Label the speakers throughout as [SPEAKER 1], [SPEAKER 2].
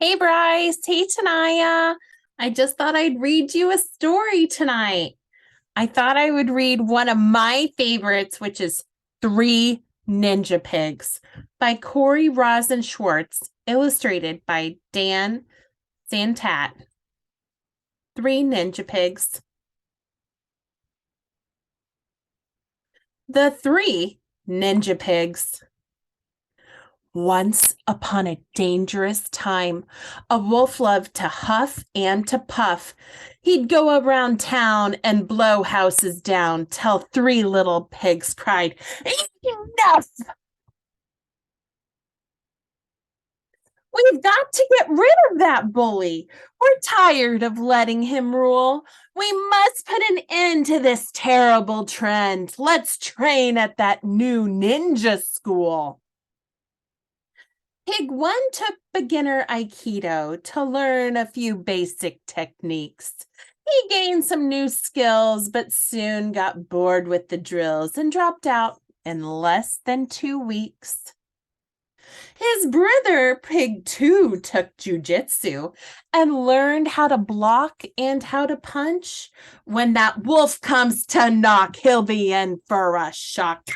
[SPEAKER 1] Hey Bryce, hey Tanaya. I just thought I'd read you a story tonight. I thought I would read one of my favorites, which is Three Ninja Pigs by Corey Rosen Schwartz, illustrated by Dan Santat. Three Ninja Pigs. The Three Ninja Pigs. Once upon a dangerous time, a wolf loved to huff and to puff. He'd go around town and blow houses down till three little pigs cried, "Enough! We've got to get rid of that bully. We're tired of letting him rule. We must put an end to this terrible trend. Let's train at that new ninja school." Pig 1 took beginner Aikido to learn a few basic techniques. He gained some new skills, but soon got bored with the drills and dropped out in less than 2 weeks. His brother, Pig 2, took jujitsu and learned how to block and how to punch. When that wolf comes to knock, he'll be in for a shock.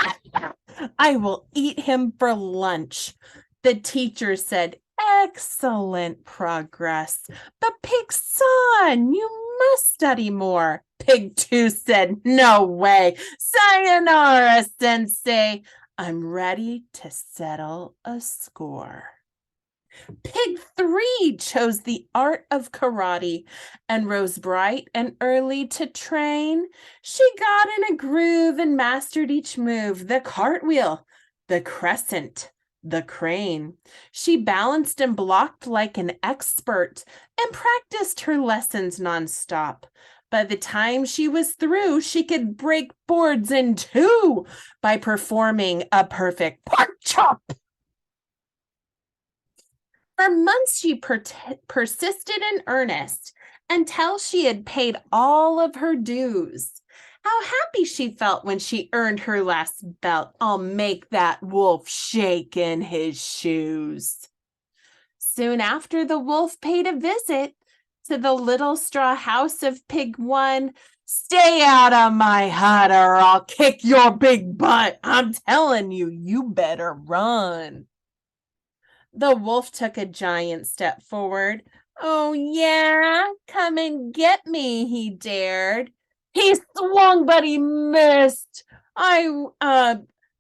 [SPEAKER 1] I will eat him for lunch. The teacher said, "Excellent progress. But Pig Son, you must study more." Pig 2 said, "No way. Sayonara, Sensei. I'm ready to settle a score." Pig 3 chose the art of karate and rose bright and early to train. She got in a groove and mastered each move: the cartwheel, the crescent, the crane. She balanced and blocked like an expert and practiced her lessons nonstop. By the time she was through, she could break boards in two by performing a perfect pork chop. For months, she persisted in earnest until she had paid all of her dues. How happy she felt when she earned her last belt. "I'll make that wolf shake in his shoes." Soon after, the wolf paid a visit to the little straw house of Pig 1. "Stay out of my hut or I'll kick your big butt. I'm telling you, you better run." The wolf took a giant step forward. "Oh, yeah? Come and get me," he dared. He swung, but he missed.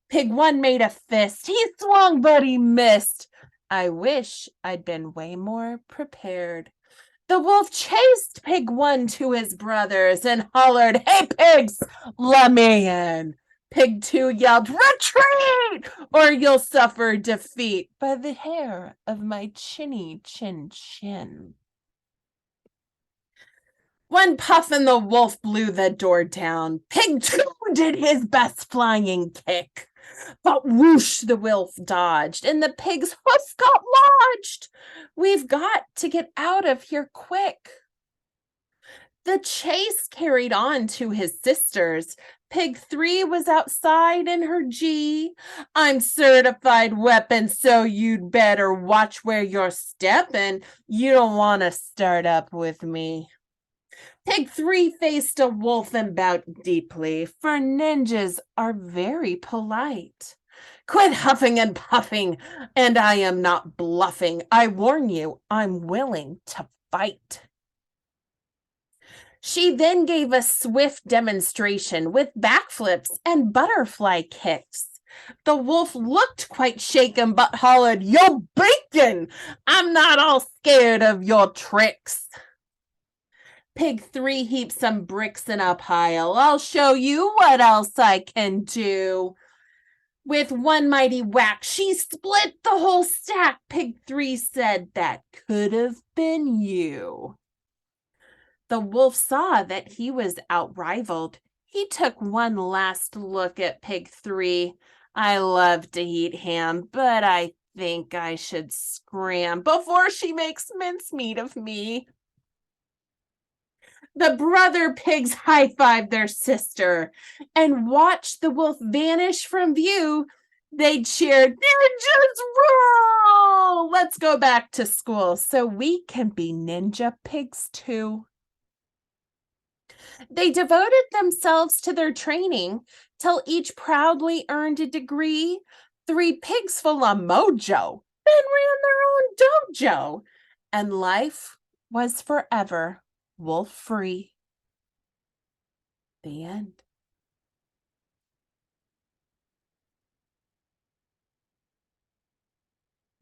[SPEAKER 1] Pig 1 made a fist. He swung, but he missed. I wish I'd been way more prepared. The wolf chased Pig 1 to his brothers and hollered, "Hey, pigs, let me in." Pig 2 yelled, "Retreat, or you'll suffer defeat by the hair of my chinny chin chin." One puff and the wolf blew the door down. Pig 2 did his best flying kick. But whoosh, the wolf dodged, and the pig's hoof got lodged. "We've got to get out of here quick." The chase carried on to his sisters. Pig 3 was outside in her G. "I'm certified weapon, so you'd better watch where you're stepping. You don't want to start up with me." Pig 3 faced a wolf and bowed deeply, for ninjas are very polite. "Quit huffing and puffing, and I am not bluffing. I warn you, I'm willing to fight." She then gave a swift demonstration with backflips and butterfly kicks. The wolf looked quite shaken, but hollered, "You're bacon! I'm not all scared of your tricks." Pig 3 heaped some bricks in a pile. "I'll show you what else I can do." With one mighty whack, she split the whole stack. Pig 3 said, "That could have been you." The wolf saw that he was outrivaled. He took one last look at Pig 3. "I love to eat ham, but I think I should scram before she makes mincemeat of me." The brother pigs high-fived their sister and watched the wolf vanish from view. They cheered, "Ninjas Oh, let's go back to school so we can be ninja pigs too. They devoted themselves to their training till each proudly earned a degree. 3 pigs full of mojo then ran their own dojo, and life was forever wolf free. The end.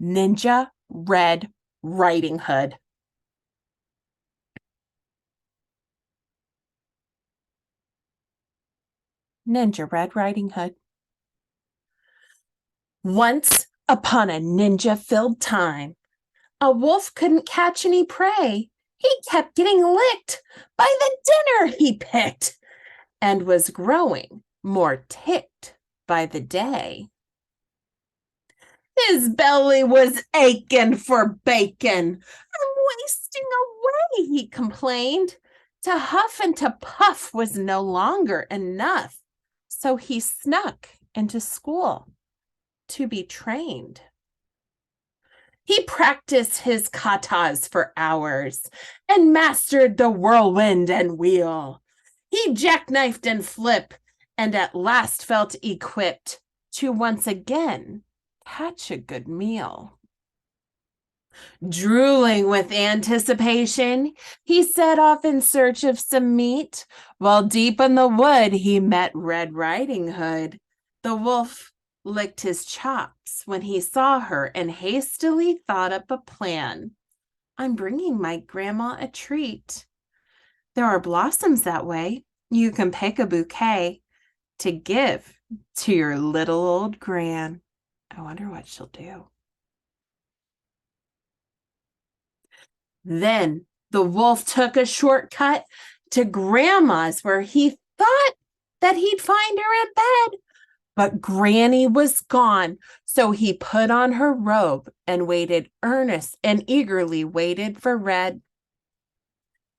[SPEAKER 1] Ninja Red Riding Hood. Ninja Red Riding Hood. Once upon a ninja-filled time, a wolf couldn't catch any prey. He kept getting licked by the dinner he picked and was growing more ticked by the day. His belly was aching for bacon. I'm wasting away, he complained. To huff and to puff was no longer enough, so he snuck into school to be trained. He practiced his katas for hours and mastered the whirlwind and wheel. He jackknifed and flipped and at last felt equipped to once again catch a good meal. Drooling with anticipation, he set off in search of some meat, while deep in the wood he met Red Riding Hood. The wolf licked his chops when he saw her and hastily thought up a plan. I'm bringing my grandma a treat. There are blossoms that way. You can pick a bouquet to give to your little old gran. I wonder what she'll do. Then the wolf took a shortcut to Grandma's where he thought that he'd find her in bed. But Granny was gone, so he put on her robe and waited eagerly waited for Red.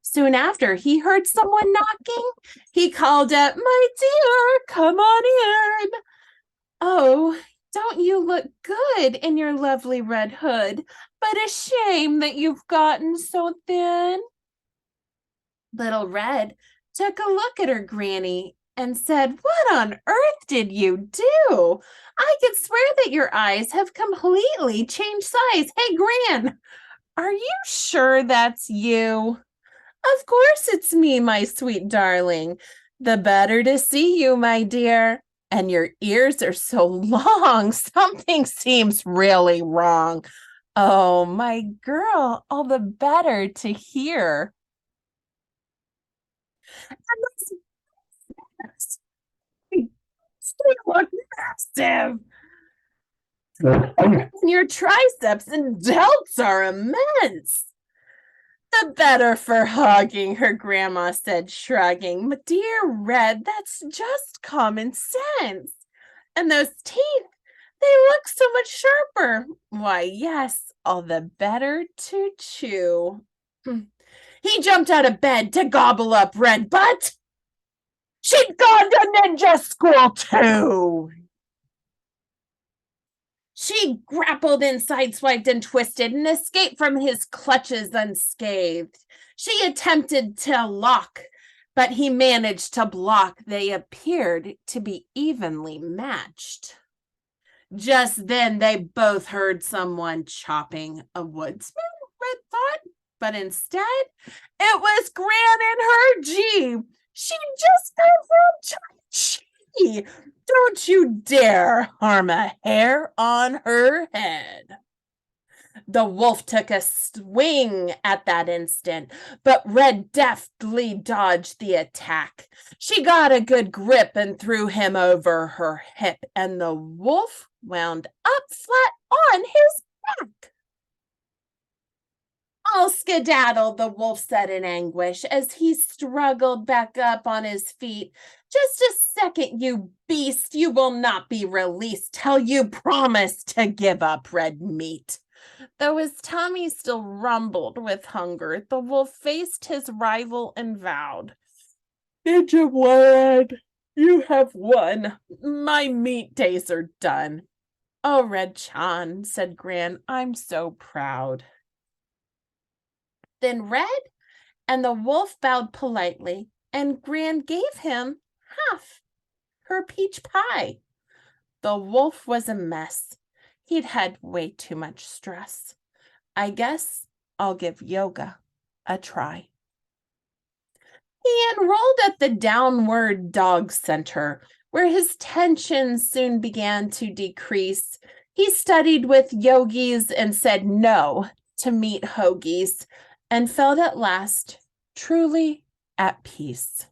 [SPEAKER 1] Soon after, he heard someone knocking. He called out, "My dear, come on in." "Oh, don't you look good in your lovely red hood, but a shame that you've gotten so thin." Little Red took a look at her granny and said, "What on earth did you do? I could swear that your eyes have completely changed size. Hey, Gran, are you sure that's you?" "Of course it's me, my sweet darling. The better to see you, my dear. And your ears are so long. Something seems really wrong." "Oh, my girl, all the better to hear." "They look massive. And your triceps and delts are immense." "The better for hugging," her grandma said, shrugging. "My dear Red, that's just common sense. And those teeth, they look so much sharper." "Why, yes, all the better to chew." He jumped out of bed to gobble up Red, but she'd gone to ninja school too. She grappled and sideswiped and twisted and escaped from his clutches unscathed. She attempted to lock, but he managed to block. They appeared to be evenly matched. Just then they both heard someone chopping a woodsman, Red thought, but instead it was Gran in her Jeep. She just come from China. Don't you dare harm a hair on her head. The wolf took a swing at that instant, but Red deftly dodged the attack. She got a good grip and threw him over her hip, and the wolf wound up flat on his back. "I'll skedaddle," the wolf said in anguish as he struggled back up on his feet. "Just a second, you beast. You will not be released till you promise to give up red meat." Though his tummy still rumbled with hunger, the wolf faced his rival and vowed, "Ninja Red, you have won. My meat days are done." Oh, Red Chan, said Gran, I'm so proud. Then Red and the wolf bowed politely, and Gran gave him half her peach pie. The wolf was a mess. He'd had way too much stress. I guess I'll give yoga a try. He enrolled at the Downward Dog Center, where his tension soon began to decrease. He studied with yogis and said no to meat hoagies, and felt at last truly at peace.